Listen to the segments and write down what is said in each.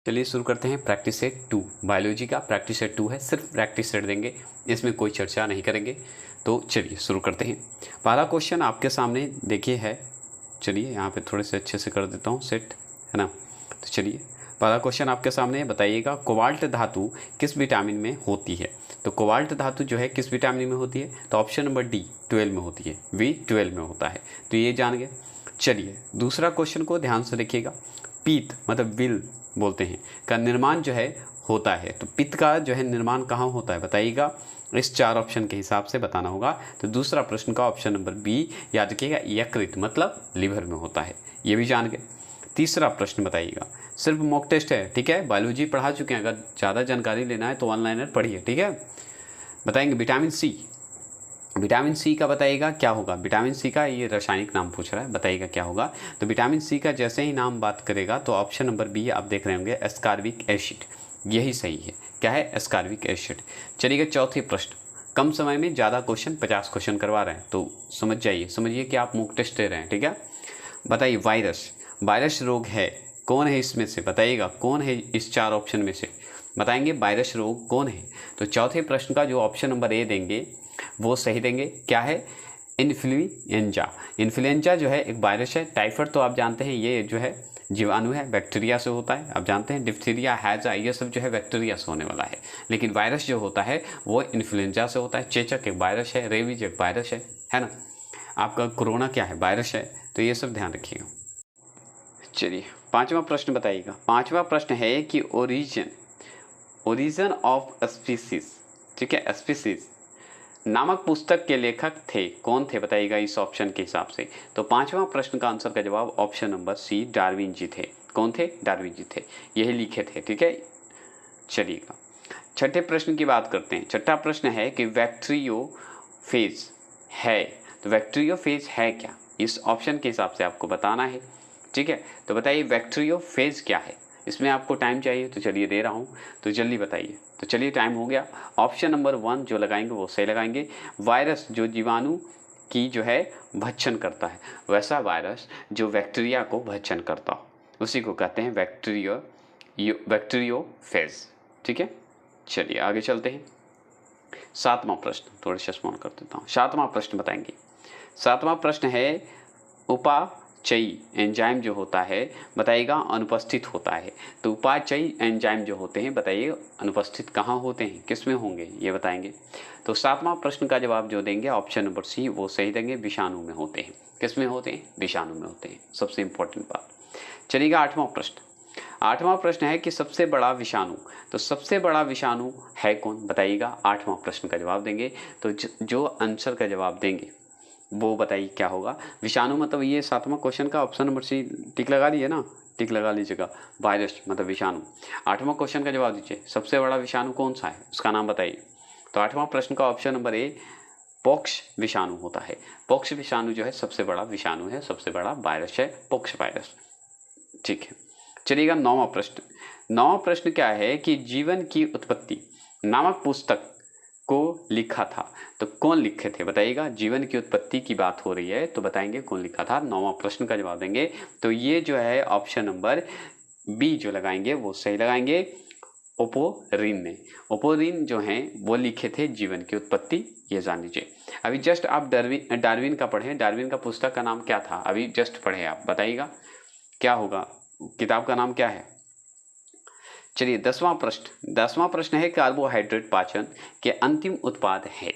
चलिए शुरू करते हैं। प्रैक्टिस सेट 2 बायोलॉजी का प्रैक्टिस सेट 2 है, सिर्फ प्रैक्टिस सेट देंगे, इसमें कोई चर्चा नहीं करेंगे। तो चलिए शुरू करते हैं। पहला क्वेश्चन आपके सामने देखिए है। चलिए यहाँ पे थोड़े से अच्छे से कर देता हूँ सेट, है ना। तो चलिए पहला क्वेश्चन आपके सामने, बताइएगा कोबाल्ट धातु किस विटामिन में होती है। तो कोबाल्ट धातु जो है किस विटामिन में होती है, तो ऑप्शन नंबर डी 12 में होती है, B12 में होता है। तो ये जान गए। चलिए दूसरा क्वेश्चन को ध्यान से देखिएगा। पीत मतलब विल बोलते हैं का निर्माण जो है होता है, तो पित्त का जो है निर्माण कहाँ होता है बताइएगा। इस 4 ऑप्शन के हिसाब से बताना होगा। तो दूसरा प्रश्न का ऑप्शन नंबर बी याद रखिएगा, यकृत मतलब लीवर में होता है, ये भी जान गए। तीसरा प्रश्न बताइएगा, सिर्फ मॉक टेस्ट है, ठीक है, बायोलॉजी पढ़ा चुके हैं, अगर ज़्यादा जानकारी लेना है तो ऑनलाइनर पढ़िए, ठीक है। बताएंगे विटामिन सी, विटामिन सी का बताइएगा क्या होगा। विटामिन सी का ये रासायनिक नाम पूछ रहा है, बताइएगा क्या होगा। तो विटामिन सी का जैसे ही नाम बात करेगा तो ऑप्शन नंबर बी आप देख रहे होंगे, एस्कॉर्बिक एसिड, यही सही है। क्या है, एस्कॉर्बिक एसिड। चलिए चौथे प्रश्न, कम समय में ज़्यादा क्वेश्चन, 50 क्वेश्चन करवा रहे हैं, तो समझ जाइए, समझिए कि आप मॉक टेस्ट दे रहे हैं, ठीक है। बताइए वायरस, वायरस रोग है कौन है इसमें से, बताइएगा कौन है इस 4 ऑप्शन में से, बताएंगे वायरस रोग कौन है। तो चौथे प्रश्न का जो ऑप्शन नंबर ए देंगे वो सही देंगे। क्या है, इन्फ्लुएंजा। इन्फ्लुएंजा जो है एक वायरस है। टाइफाइड तो आप जानते हैं ये जो है जीवाणु है, बैक्टीरिया से होता है, आप जानते हैं। डिप्थीरिया, हैजा, ये सब जो है बैक्टीरिया से होने वाला है। लेकिन वायरस जो होता है वो इन्फ्लुएंजा से होता है। चेचक एक वायरस है, रेबीज एक वायरस है ना। आपका कोरोना क्या है, वायरस है। तो ये सब ध्यान रखिएगा। चलिए पांचवा प्रश्न बताइएगा। पांचवा प्रश्न है कि ओरिजिन ऑफ स्पीसीज, ठीक है, स्पीसीज नामक पुस्तक के लेखक थे कौन थे, बताइएगा इस ऑप्शन के हिसाब से। तो पांचवा प्रश्न का आंसर का जवाब ऑप्शन नंबर सी, डार्विन जी थे। कौन थे, डार्विन जी थे, यही लिखे थे, ठीक है। चलिएगा छठे प्रश्न की बात करते हैं। छठा प्रश्न है कि बैक्टीरियोफेज है, तो बैक्टीरियोफेज है क्या, इस ऑप्शन के हिसाब से आपको बताना है, ठीक है। तो बताइए बैक्टीरियोफेज क्या है, इसमें आपको टाइम चाहिए, तो चलिए दे रहा हूँ, तो जल्दी बताइए। तो चलिए टाइम हो गया। ऑप्शन नंबर 1 जो लगाएंगे वो सही लगाएंगे। वायरस जो जीवाणु की जो है भक्षण करता है, वैसा वायरस जो बैक्टीरिया को भक्षण करता हो, उसी को कहते हैं बैक्टीरियोफेज, ठीक है। चलिए आगे चलते हैं। सातवां प्रश्न, थोड़ा सा स्मॉल कर देता हूँ। सातवां प्रश्न बताएंगे। सातवां प्रश्न है उपाचयी एंजाइम जो होता है, बताइएगा अनुपस्थित होता है। तो उपाचयी एंजाइम जो होते हैं, बताइए अनुपस्थित कहाँ होते हैं, किस में होंगे, ये बताएंगे। तो सातवां प्रश्न का जवाब जो देंगे ऑप्शन नंबर सी वो सही देंगे, विषाणु में होते हैं। किस में होते हैं, विषाणु में होते हैं, सबसे इंपॉर्टेंट बात। चलिएगा आठवां प्रश्न। आठवां प्रश्न है कि सबसे बड़ा विषाणु, तो सबसे बड़ा विषाणु है कौन, बताइएगा। आठवां प्रश्न का जवाब देंगे, तो जो आंसर का जवाब देंगे वो बताइए क्या होगा। विषाणु मतलब ये सातवां क्वेश्चन का ऑप्शन नंबर सी टिक लगा लीजिए ना, टिक लगा लीजिएगा। वायरस मतलब विषाणु। आठवां क्वेश्चन का जवाब दीजिए, सबसे बड़ा विषाणु कौन सा है, उसका नाम बताइए। तो आठवां प्रश्न का ऑप्शन नंबर ए पॉक्स विषाणु होता है। पॉक्स विषाणु जो है सबसे बड़ा विषाणु है, सबसे बड़ा वायरस है पॉक्स वायरस, ठीक है। चलिएगा नौवां प्रश्न। नौवां प्रश्न क्या है कि जीवन की उत्पत्ति नामक पुस्तक को लिखा था, तो कौन लिखे थे, बताइएगा। जीवन की उत्पत्ति की बात हो रही है तो बताएंगे कौन लिखा था, नौवां प्रश्न का जवाब देंगे। तो ये जो है ऑप्शन नंबर बी जो लगाएंगे वो सही लगाएंगे, ओपोरिन ने। ओपोरिन जो हैं वो लिखे थे जीवन की उत्पत्ति, ये जान लीजिए। अभी जस्ट आप डार्विन का पढ़े, डार्विन का पुस्तक का नाम क्या था, अभी जस्ट पढ़े आप, बताइएगा क्या होगा, किताब का नाम क्या है। चलिए दसवां प्रश्न। दसवां प्रश्न है कार्बोहाइड्रेट पाचन के अंतिम उत्पाद है,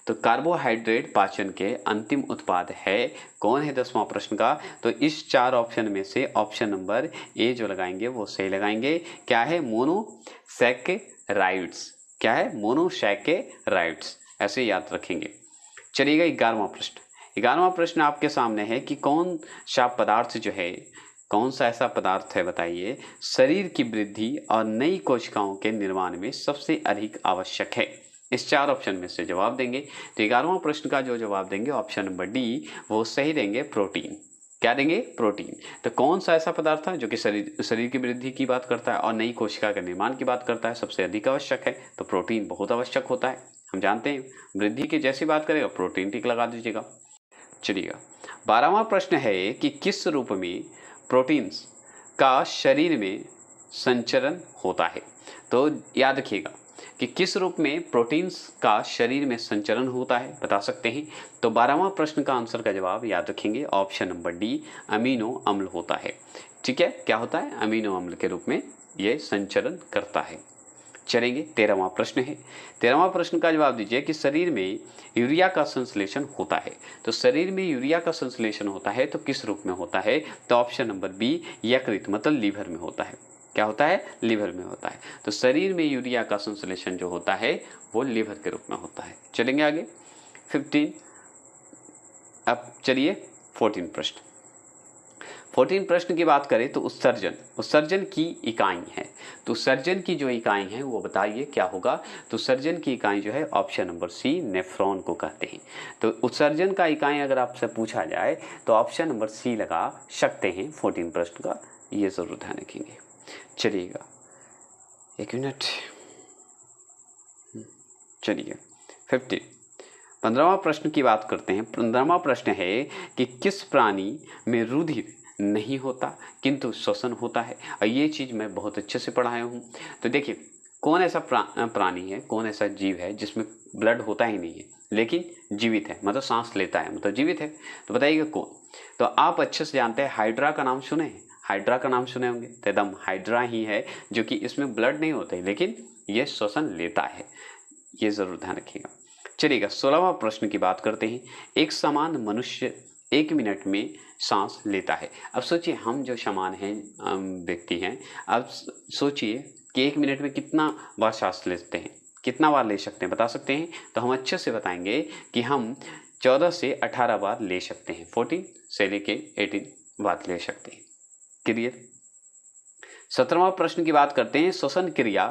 तो कार्बोहाइड्रेट पाचन के अंतिम उत्पाद है कौन है, दसवां प्रश्न का। तो इस 4 ऑप्शन में से ऑप्शन नंबर ए जो लगाएंगे वो सही लगाएंगे। क्या है, मोनोसैकेराइड्स। क्या है, मोनोसैकेराइड्स, ऐसे याद रखेंगे। चलिएगा 11वां प्रश्न। 11वां प्रश्न आपके सामने है कि कौन सा पदार्थ जो है, कौन सा ऐसा पदार्थ है बताइए, शरीर की वृद्धि और नई कोशिकाओं के निर्माण में सबसे अधिक आवश्यक है। इस 4 ऑप्शन में से जवाब देंगे। तो 11वां प्रश्न का जो जवाब देंगे ऑप्शन नंबर डी वो सही देंगे, प्रोटीन। क्या देंगे, प्रोटीन। तो कौन सा ऐसा पदार्थ है जो कि शरीर की वृद्धि की बात करता है और नई कोशिका के निर्माण की बात करता है, सबसे अधिक आवश्यक है, तो प्रोटीन बहुत आवश्यक होता है। हम जानते हैं वृद्धि की जैसी बात करेगा प्रोटीन टिक लगा दीजिएगा। चलिएगा 12वां प्रश्न है कि किस रूप में प्रोटीन्स का शरीर में संचरण होता है। तो याद रखिएगा कि किस रूप में प्रोटीन्स का शरीर में संचरण होता है, बता सकते हैं। तो 12वां प्रश्न का आंसर का जवाब याद रखेंगे ऑप्शन नंबर डी, अमीनो अम्ल होता है। ठीक है, क्या होता है? अमीनो अम्ल के रूप में ये संचरण करता है। चलेंगे, 13वां प्रश्न है। 13वां प्रश्न का जवाब दीजिए कि शरीर में यूरिया का संश्लेषण होता है। तो शरीर में यूरिया का संश्लेषण होता है तो किस रूप में होता है? तो ऑप्शन नंबर बी, यकृत मतलब लीवर में होता है। क्या होता है? लीवर में होता है। तो शरीर में यूरिया का संश्लेषण जो होता है वो लीवर के रूप में होता है। चलेंगे आगे 15। अब चलिए 14 प्रश्न। 14 प्रश्न की बात करें तो उत्सर्जन की इकाई है। तो उत्सर्जन की जो इकाई है वो बताइए क्या होगा? तो उत्सर्जन की इकाई जो है ऑप्शन नंबर सी, नेफ्रॉन को कहते हैं। तो उत्सर्जन का इकाई अगर आपसे पूछा जाए तो ऑप्शन नंबर सी लगा सकते हैं 14 प्रश्न का, ये जरूर ध्यान रखेंगे। चलिएगा 1 मिनट। चलिए 15वां प्रश्न की बात करते हैं। 15वां प्रश्न है कि किस प्राणी में रुधिर नहीं होता किंतु श्वसन होता है। और ये चीज़ मैं बहुत अच्छे से पढ़ाया हूँ। तो देखिए कौन ऐसा प्राणी है, कौन ऐसा जीव है जिसमें ब्लड होता ही नहीं है लेकिन जीवित है, मतलब सांस लेता है, मतलब जीवित है। तो बताइएगा कौन? तो आप अच्छे से जानते हैं, हाइड्रा का नाम सुने हैं? हाइड्रा का नाम सुने होंगे। तो एकदम हाइड्रा ही है जो कि इसमें ब्लड नहीं होता है लेकिन ये श्वसन लेता है, ये जरूर ध्यान रखिएगा। चलिएगा 16वां प्रश्न की बात करते हैं। एक समान मनुष्य 1 मिनट में सांस लेता है। अब सोचिए हम जो समान हैं व्यक्ति हैं, अब सोचिए कि 1 मिनट में कितना बार सांस लेते हैं, कितना बार ले सकते हैं, बता सकते हैं? तो हम अच्छे से बताएंगे कि हम 14 से 18 बार ले सकते हैं, 14 से लेके 18 बार ले सकते हैं। क्लियर? 17वां प्रश्न की बात करते हैं। श्वसन क्रिया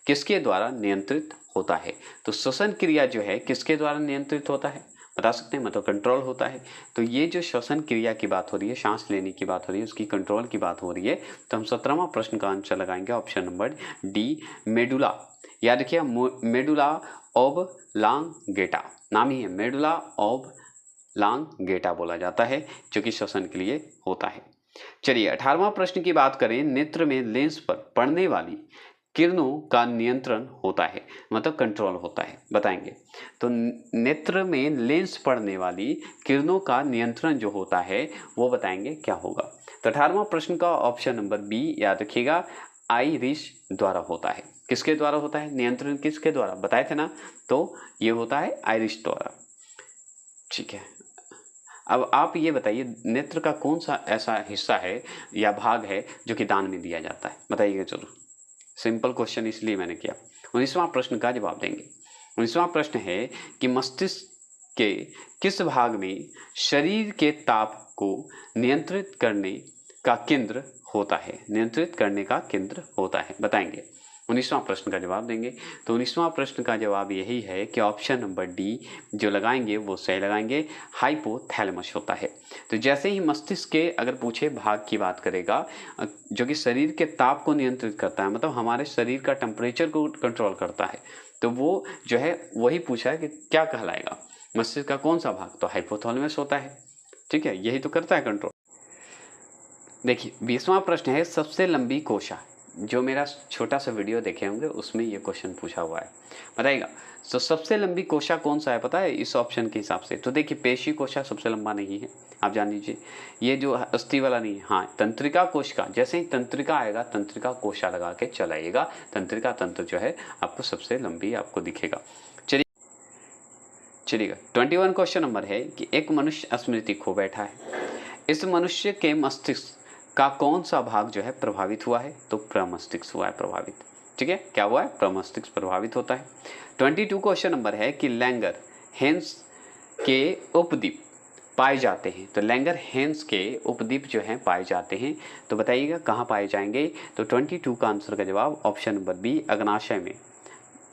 किसके द्वारा नियंत्रित होता है? तो श्वसन क्रिया जो है किसके द्वारा नियंत्रित होता है, बता सकते हैं? मतलब कंट्रोल होता है। तो ये जो श्वसन क्रिया की बात हो रही है, सांस लेने की बात हो रही है, उसकी कंट्रोल की बात हो रही है। तो हम 17वां प्रश्न का आंसर लगाएंगे ऑप्शन नंबर डी, मेडुला। याद रखिए मेडुला ऑब्लांगेटा नाम ही है, मेडुला ऑब्लांगेटा बोला जाता है, जो कि श्वसन के लिए होता है। चलिए 18वां प्रश्न की बात करें। नेत्र में लेंस पर पड़ने वाली किरणों का नियंत्रण होता है, मतलब कंट्रोल होता है, बताएंगे? तो नेत्र में लेंस पड़ने वाली किरणों का नियंत्रण जो होता है वो बताएंगे क्या होगा? तो 18वां प्रश्न का ऑप्शन नंबर बी याद रखिएगा, आइरिश द्वारा होता है। किसके द्वारा होता है नियंत्रण? किसके द्वारा बताए थे ना? तो ये होता है आइरिश द्वारा। ठीक है, अब आप ये बताइए नेत्र का कौन सा ऐसा हिस्सा है या भाग है जो कि दान में दिया जाता है, बताइएगा जरूर। सिंपल क्वेश्चन इसलिए मैंने किया। 19वां प्रश्न का जवाब देंगे। 19वां प्रश्न है कि मस्तिष्क के किस भाग में शरीर के ताप को नियंत्रित करने का केंद्र होता है? नियंत्रित करने का केंद्र होता है, बताएंगे? 19वां प्रश्न का जवाब देंगे। तो 19वां प्रश्न का जवाब यही है कि ऑप्शन नंबर डी जो लगाएंगे वो सही लगाएंगे, हाइपोथैलेमस होता है। तो जैसे ही मस्तिष्क के अगर पूछे भाग की बात करेगा जो कि शरीर के ताप को नियंत्रित करता है, मतलब हमारे शरीर का टेम्परेचर को कंट्रोल करता है, तो वो जो है वही पूछा है कि क्या कहलाएगा मस्तिष्क का कौन सा भाग? तो हाइपोथैलेमस होता है। ठीक है, यही तो करता है कंट्रोल। देखिए 20वां प्रश्न है, सबसे लंबी कोशा। जो मेरा छोटा सा वीडियो देखे होंगे उसमें ये क्वेश्चन पूछा हुआ है, बताइएगा? तो सबसे लंबी कोशा कौन सा है पता है इस ऑप्शन के हिसाब से? तो देखिए पेशी कोशा सबसे लंबा नहीं है, आप जान लीजिए। ये जो अस्थि वाला नहीं है, हाँ तंत्रिका कोश का, जैसे ही तंत्रिका आएगा तंत्रिका कोशा लगा के चलाइएगा, तंत्रिका तंत्र जो है आपको सबसे लंबी आपको दिखेगा। चलिएगा 21 क्वेश्चन नंबर है कि एक मनुष्य स्मृति खो बैठा है। इस मनुष्य के मस्तिष्क का कौन सा भाग जो है प्रभावित हुआ है? तो प्रमस्तिष्क हुआ है प्रभावित। ठीक है, क्या हुआ है? प्रमस्तिष्क प्रभावित होता है। 22 क्वेश्चन नंबर है कि लैंगर हेंस के उपद्वीप पाए जाते हैं। तो लैंगर हेंस के उपद्वीप जो हैं पाए जाते हैं, तो बताइएगा कहाँ पाए जाएंगे? तो 22 का आंसर का जवाब ऑप्शन नंबर बी, अग्नाशय में।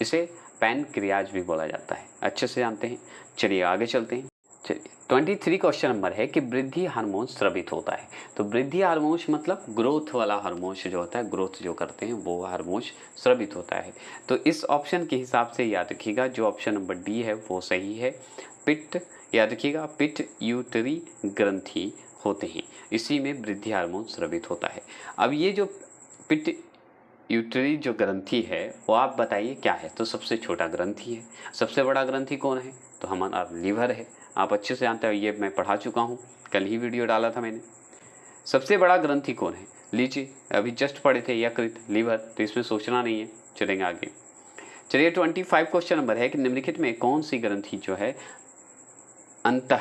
इसे पैनक्रियाज भी बोला जाता है, अच्छे से जानते हैं। चलिए आगे चलते हैं। चलिए 23 क्वेश्चन नंबर है कि वृद्धि हार्मोन स्रावित होता है। तो वृद्धि हार्मोन मतलब ग्रोथ वाला हार्मोन जो होता है, ग्रोथ जो करते हैं वो हार्मोन स्रावित होता है। तो इस ऑप्शन के हिसाब से याद रखिएगा जो ऑप्शन नंबर डी है वो सही है। पित्त, याद रखिएगा पिट्यूटरी ग्रंथि होते हैं, इसी में वृद्धि हार्मोन स्रावित होता है। अब ये जो यूट्री जो ग्रंथि है वो आप बताइए क्या है। तो सबसे छोटा ग्रंथि है। सबसे बड़ा ग्रंथि कौन है? तो हमारा लीवर है। आप अच्छे से जानते हो, ये मैं पढ़ा चुका हूँ, कल ही वीडियो डाला था मैंने। सबसे बड़ा ग्रंथि कौन है? लीजिए, अभी जस्ट पढ़े थे यकृत, लीवर, तो इसमें सोचना नहीं है। चलेंगे आगे। चलिए 25 क्वेश्चन नंबर है कि निम्नलिखित में कौन सी ग्रंथि जो है अंतः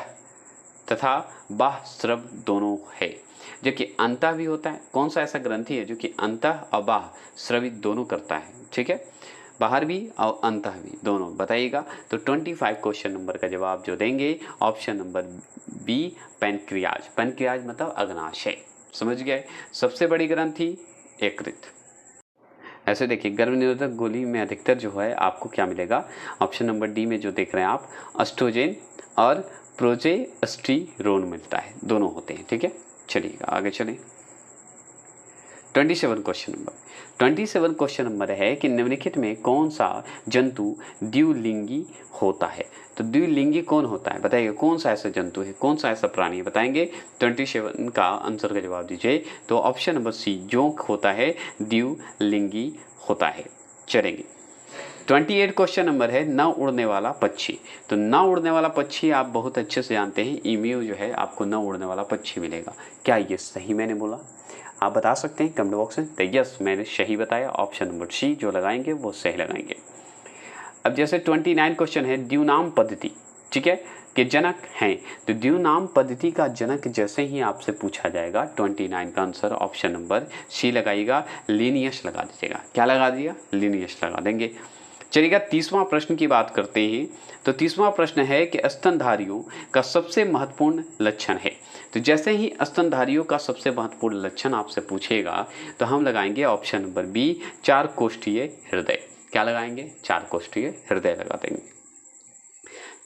तथा बाह्य स्रव दोनों है? जो कि अंतः भी होता है, कौन सा ऐसा ग्रंथि है जो कि अंतः और बाह्य स्रवित दोनों करता है? ठीक है, बाहर भी और अंतः भी दोनों बताइएगा। तो 25 क्वेश्चन नंबर का जवाब जो देंगे option number B, pancreas. Pancreas मतलब अग्नाशय, समझ गए। सबसे बड़ी ग्रंथि यकृत। ऐसे देखिए, गर्भ निरोधक गोली में अधिकतर जो है आपको क्या मिलेगा? ऑप्शन नंबर डी में जो देख रहे हैं आप, एस्ट्रोजेन और प्रोजेस्टेरोन मिलता है, दोनों होते हैं। ठीक है, चलिएगा आगे चलें। 27 क्वेश्चन नंबर है कि निम्नलिखित में कौन सा जंतु द्विलिंगी होता है? तो द्विलिंगी कौन होता है बताइए, कौन सा ऐसा जंतु है, कौन सा ऐसा प्राणी बताएंगे? 27 का आंसर का जवाब दीजिए। तो ऑप्शन नंबर सी, जोंक होता है, द्विलिंगी होता है। चलेंगे 28 क्वेश्चन नंबर है, न उड़ने वाला पक्षी। तो न उड़ने वाला पक्षी आप बहुत अच्छे से जानते हैं, ईम्यू जो है आपको न उड़ने वाला पक्षी मिलेगा। क्या ये सही मैंने बोला? आप बता सकते हैं कमेंट बॉक्स में। तो यस, मैंने सही बताया, ऑप्शन नंबर सी जो लगाएंगे वो सही लगाएंगे। अब जैसे 29 क्वेश्चन है, द्विनाम पद्धति, ठीक है, के जनक हैं। तो द्विनाम पद्धति का जनक जैसे ही आपसे पूछा जाएगा, 29 का आंसर ऑप्शन नंबर सी लगाइएगा, लिनियस लगा दीजिएगा। क्या लगा दिया? लिनियस लगा देंगे। चलिएगा 30वां प्रश्न की बात करते हैं। तो 30वां प्रश्न है कि स्तनधारियों का सबसे महत्वपूर्ण लक्षण है। तो जैसे ही स्तनधारियों का सबसे महत्वपूर्ण लक्षण आपसे पूछेगा तो हम लगाएंगे ऑप्शन नंबर बी, 4 कोष्ठीय हृदय। क्या लगाएंगे? 4 कोष्ठीय हृदय लगा देंगे।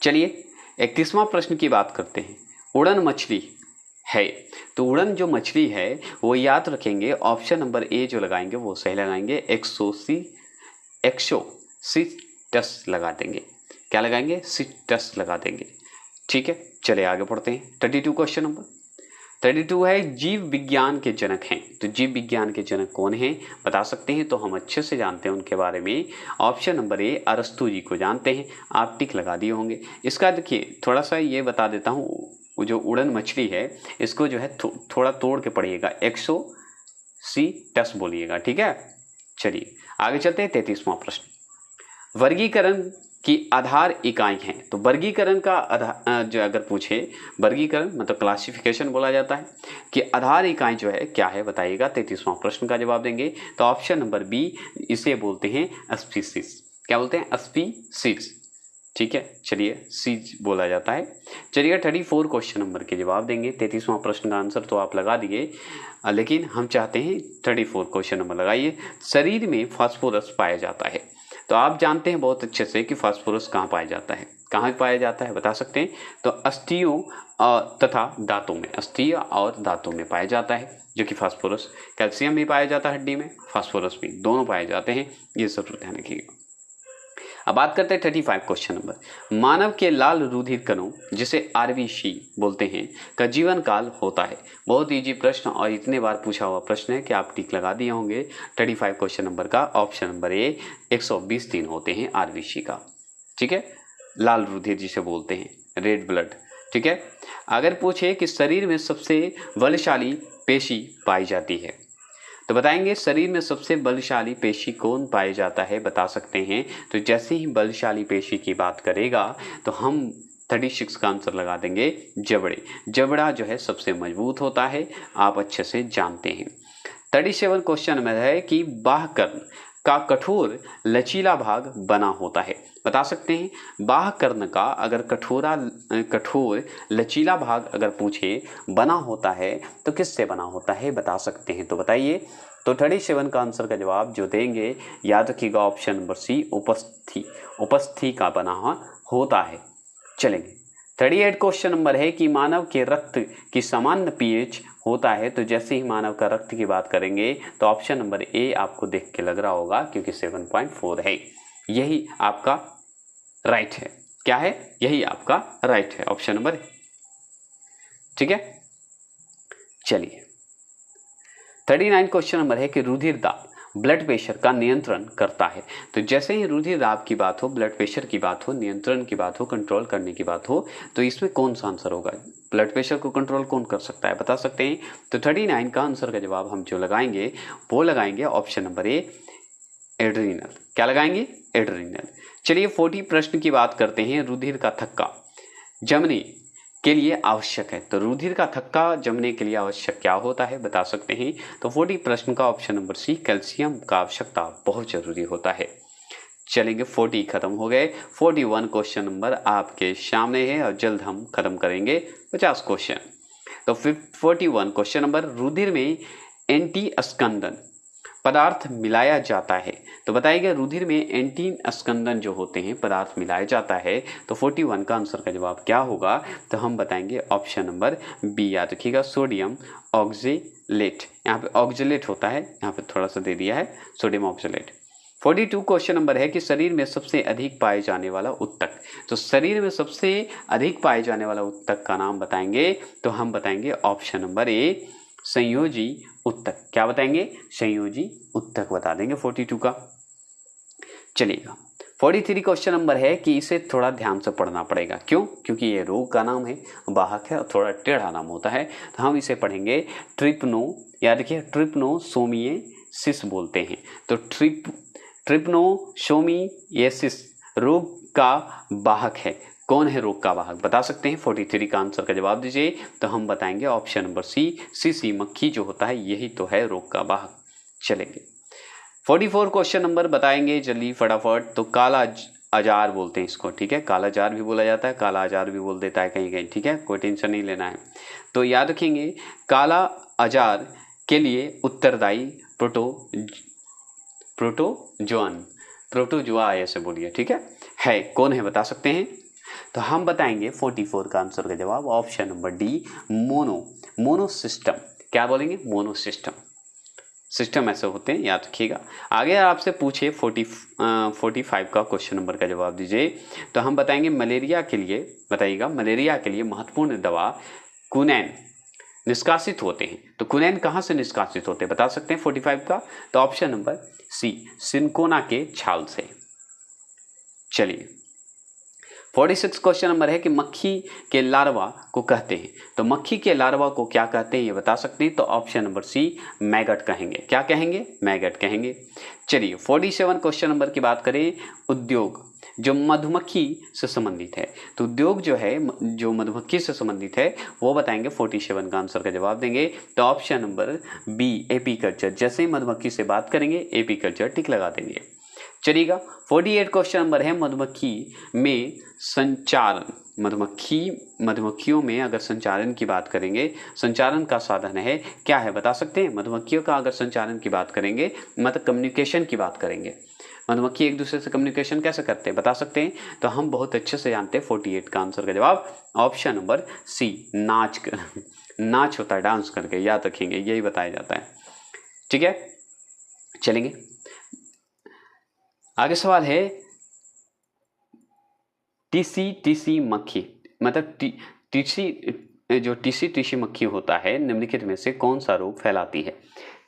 चलिए 31वां प्रश्न की बात करते हैं। उड़न मछली है, तो उड़न जो मछली है वो याद रखेंगे, ऑप्शन नंबर ए जो लगाएंगे वो सही लगाएंगे, एक्सोसिस्टस लगा देंगे। क्या लगाएंगे? सिस्टस लगा देंगे। ठीक है, चलिए आगे पढ़ते हैं। 32 क्वेश्चन नंबर 32 है, जीव विज्ञान के जनक हैं। तो जीव विज्ञान के जनक कौन हैं बता सकते हैं? तो हम अच्छे से जानते हैं उनके बारे में, ऑप्शन नंबर ए, अरस्तु जी को जानते हैं। आप टिक लगा दिए होंगे। इसका देखिए थोड़ा सा ये बता देता हूँ, वो जो उड़न मछली है इसको जो है थोड़ा तोड़ के पढ़िएगा, एक्सोसिस्टस बोलिएगा। ठीक है, चलिए आगे चलते हैं। 33वां प्रश्न, वर्गीकरण की आधार इकाई हैं। तो वर्गीकरण का आधार जो अगर पूछे, वर्गीकरण मतलब क्लासिफिकेशन बोला जाता है, कि आधार इकाई जो है क्या है बताइएगा। 33वां प्रश्न का जवाब देंगे तो ऑप्शन नंबर बी, इसे बोलते हैं स्पीसीज। क्या बोलते हैं? स्पीसीज। ठीक है, चलिए सीज बोला जाता है। चलिए 34 क्वेश्चन नंबर के जवाब देंगे। 33वां प्रश्न का आंसर तो आप लगा दिए, लेकिन हम चाहते हैं 34 क्वेश्चन नंबर लगाइए। शरीर में फास्फोरस पाया जाता है। तो आप जानते हैं बहुत अच्छे से कि फास्फोरस कहाँ पाया जाता है, कहाँ पाया जाता है बता सकते हैं? तो अस्थियों तथा दांतों में, अस्थियों और दांतों में पाया जाता है जो कि फास्फोरस। कैल्शियम भी पाया जाता है हड्डी में, फास्फोरस भी, दोनों पाए जाते हैं, ये जरूर ध्यान रखिएगा। अब बात करते हैं 35 क्वेश्चन नंबर, मानव के लाल रुधिर कणों जिसे आरबीसी बोलते हैं का जीवन काल होता है। बहुत इजी प्रश्न और इतने बार पूछा हुआ प्रश्न है कि आप टिक लगा दिए होंगे। 35 क्वेश्चन नंबर का ऑप्शन नंबर ए, 120 दिन होते हैं आरबीसी का। ठीक है, लाल रुधिर जिसे बोलते हैं, रेड ब्लड। ठीक है, अगर पूछे कि शरीर में सबसे बलशाली पेशी पाई जाती है तो बताएंगे शरीर में सबसे बलशाली पेशी कौन पाया जाता है बता सकते हैं? तो जैसे ही बलशाली पेशी की बात करेगा तो हम 36 का आंसर लगा देंगे, जबड़े। जबड़ा जो है सबसे मजबूत होता है, आप अच्छे से जानते हैं। 37 क्वेश्चन में है कि बाह्यकर्ण का कठोर लचीला भाग बना होता है। बता सकते हैं बाह्यकर्ण का अगर कठोर लचीला भाग अगर पूछे बना होता है तो किससे बना होता है बता सकते हैं? तो बताइए। तो 37 का आंसर का जवाब जो देंगे याद रखिएगा, ऑप्शन नंबर सी, उपस्थि का बना होता है। चलेंगे 38 क्वेश्चन नंबर है कि मानव के रक्त की सामान्य पीएच होता है। तो जैसे ही मानव का रक्त की बात करेंगे तो ऑप्शन नंबर ए आपको देख के लग रहा होगा क्योंकि 7.4 है, यही आपका राइट है। क्या है? यही आपका राइट है, ऑप्शन नंबर ए। ठीक है, चलिए 39 क्वेश्चन नंबर है कि रुधिर दाब ब्लड प्रेशर का नियंत्रण करता है। तो जैसे ही रुधिर दाब की बात हो, ब्लड प्रेशर की बात हो, नियंत्रण की बात हो, कंट्रोल करने की बात हो, तो इसमें कौन सा आंसर होगा? ब्लड प्रेशर को कंट्रोल कौन कर सकता है, बता सकते हैं? तो 39 का आंसर का जवाब हम जो लगाएंगे वो लगाएंगे ऑप्शन नंबर ए, एड्रीनल। क्या लगाएंगे? एड्रीनल। चलिए 40 प्रश्न की बात करते हैं। रुधिर का थक्का जमने के लिए आवश्यक है, तो रुधिर का थक्का जमने के लिए आवश्यक क्या होता है, बता सकते हैं? तो 40 प्रश्न का ऑप्शन नंबर सी, कैल्शियम का आवश्यकता बहुत जरूरी होता है। चलेंगे 40 खत्म हो गए। 41 क्वेश्चन नंबर आपके सामने है और जल्द हम खत्म करेंगे 50 क्वेश्चन। तो 41 क्वेश्चन नंबर, रुधिर में एंटी स्कंदन पदार्थ मिलाया जाता है, तो बताइएगा रुधिर में एंटी स्कंदन जो होते हैं पदार्थ मिलाया जाता है, तो 41 का आंसर का जवाब क्या होगा? तो हम बताएंगे ऑप्शन नंबर बी। याद रखिएगा, सोडियम ऑक्जेलेट। यहाँ पे ऑक्जेलेट होता है, यहाँ पे थोड़ा सा दे दिया है सोडियम ऑक्जेलेट। 42 क्वेश्चन नंबर है कि शरीर में सबसे अधिक पाए जाने वाला उत्तक, तो शरीर में सबसे अधिक पाए जाने वाला उत्तक का नाम बताएंगे, तो हम बताएंगे ऑप्शन नंबर ए, संयोजी उत्तक। क्या बताएंगे? संयोजी उत्तक बता देंगे 42 का। चलिएगा 43 क्वेश्चन नंबर है कि इसे थोड़ा ध्यान से पढ़ना पड़ेगा। क्यों? क्योंकि ये रोग का नाम है, वाहक है और थोड़ा टेढ़ा नाम होता है, तो हम इसे पढ़ेंगे ट्रिप्नो, याद रखिए ट्रिप्नोसोमिएसिस बोलते हैं। तो ट्रिप्नोसोमिएसिस रोग का वाहक है। कौन है रोग का वाहक, बता सकते हैं? 43 का आंसर का जवाब दीजिए, तो हम बताएंगे ऑप्शन नंबर सी, सीसी मक्खी जो होता है यही तो है रोग का वाहक। चलेंगे 44 क्वेश्चन नंबर बताएंगे जल्दी फटाफट। तो काला अजार बोलते हैं इसको, ठीक है? काला जार भी बोला जाता है, काला अजार भी बोल देता है कहीं कहीं, ठीक है? कोई टेंशन नहीं लेना है। तो याद रखेंगे काला अजार के लिए उत्तरदायी प्रोटोजोआ ऐसे बोलिए, ठीक है? कौन है बता सकते हैं? तो हम बताएंगे 44 का आंसर का जवाब ऑप्शन नंबर डी, मोनोसिस्टम। क्या बोलेंगे? मोनोसिस्टम। सिस्टम ऐसे होते हैं, याद रखिएगा। आगे आपसे पूछे 45 का क्वेश्चन नंबर का जवाब दीजिए, तो हम बताएंगे मलेरिया के लिए, बताइएगा मलेरिया के लिए महत्वपूर्ण दवा क्विनैन निष्कासित होते हैं, तो क्विनैन कहाँ से निष्कासित होते हैं, बता सकते हैं 45 का? तो ऑप्शन नंबर सी, सिनकोना के छाल से। चलिए 46 क्वेश्चन नंबर है कि मक्खी के लार्वा को कहते हैं, तो मक्खी के लार्वा को क्या कहते हैं ये बता सकते हैं? तो ऑप्शन नंबर सी, मैगट कहेंगे। क्या कहेंगे? मैगट कहेंगे। चलिए 47 क्वेश्चन नंबर की बात करें, उद्योग जो मधुमक्खी से संबंधित है, तो उद्योग जो है जो मधुमक्खी से संबंधित है वो बताएंगे। 47 का आंसर का जवाब देंगे, तो ऑप्शन नंबर बी, एपीकल्चर। जैसे ही मधुमक्खी से बात करेंगे एपीकल्चर टिक लगा देंगे। चलिएगा 48 क्वेश्चन नंबर है, मधुमक्खी में संचारण, मधुमक्खियों में अगर संचारण की बात करेंगे, संचारण का साधन है क्या है बता सकते हैं? मधुमक्खियों का अगर संचारण की बात करेंगे, मतलब कम्युनिकेशन की बात करेंगे, मधुमक्खी एक दूसरे से कम्युनिकेशन कैसे करते हैं बता सकते हैं? तो हम बहुत अच्छे से जानते हैं। 48 का आंसर का जवाब ऑप्शन नंबर सी, नाच होता है, डांस करके, याद रखेंगे, यही बताया जाता है, ठीक है? चलेंगे आगे। सवाल है टीसी मक्खी, मतलब टीसी मक्खी होता है निम्नलिखित में से कौन सा रोग फैलाती है?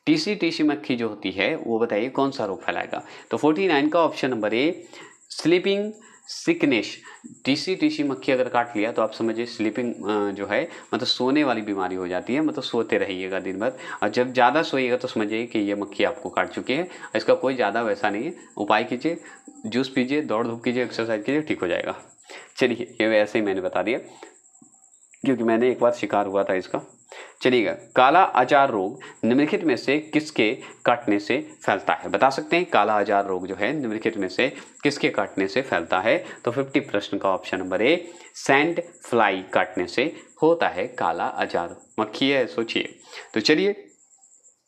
टीसी मक्खी जो होती है वो बताइए कौन सा रोग फैलाएगा? तो 49 का option number A, sleeping sickness. TC मक्खी अगर काट लिया तो आप समझिए स्लीपिंग जो है मतलब सोने वाली बीमारी हो जाती है, मतलब सोते रहिएगा दिन भर, और जब ज़्यादा सोइएगा तो समझिए कि ये मक्खी आपको काट चुकी है। इसका कोई ज़्यादा वैसा नहीं है, उपाय कीजिए, जूस पीजिए, दौड़ धूप कीजिए, एक्सरसाइज कीजिए, ठीक हो जाएगा। चलिए ये वैसे ही मैंने बता दिया क्योंकि मैंने एक बार शिकार हुआ था इसका। चलिएगा काला अजार रोग निम्नलिखित में से किसके काटने से फैलता है? बता सकते हैं काला अजार रोग जो है निम्नलिखित में से किसके काटने से फैलता है? तो 50 प्रश्न का option number A, sand fly काटने से होता है काला अजार। मक्खी है, सोचिए। तो चलिए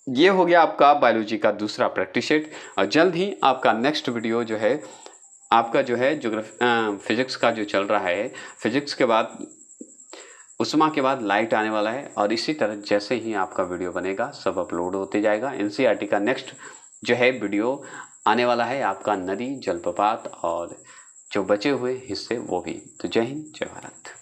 ये हो गया आपका बायोलॉजी का दूसरा प्रैक्टिस सेट, और जल्द ही आपका नेक्स्ट वीडियो जो है आपका जो है फिजिक्स का जो चल रहा है, फिजिक्स के बाद उस्मा के बाद लाइट आने वाला है, और इसी तरह जैसे ही आपका वीडियो बनेगा सब अपलोड होते जाएगा। एनसीईआरटी का नेक्स्ट जो है वीडियो आने वाला है आपका नदी, जलप्रपात और जो बचे हुए हिस्से वो भी। तो जय हिंद, जय भारत।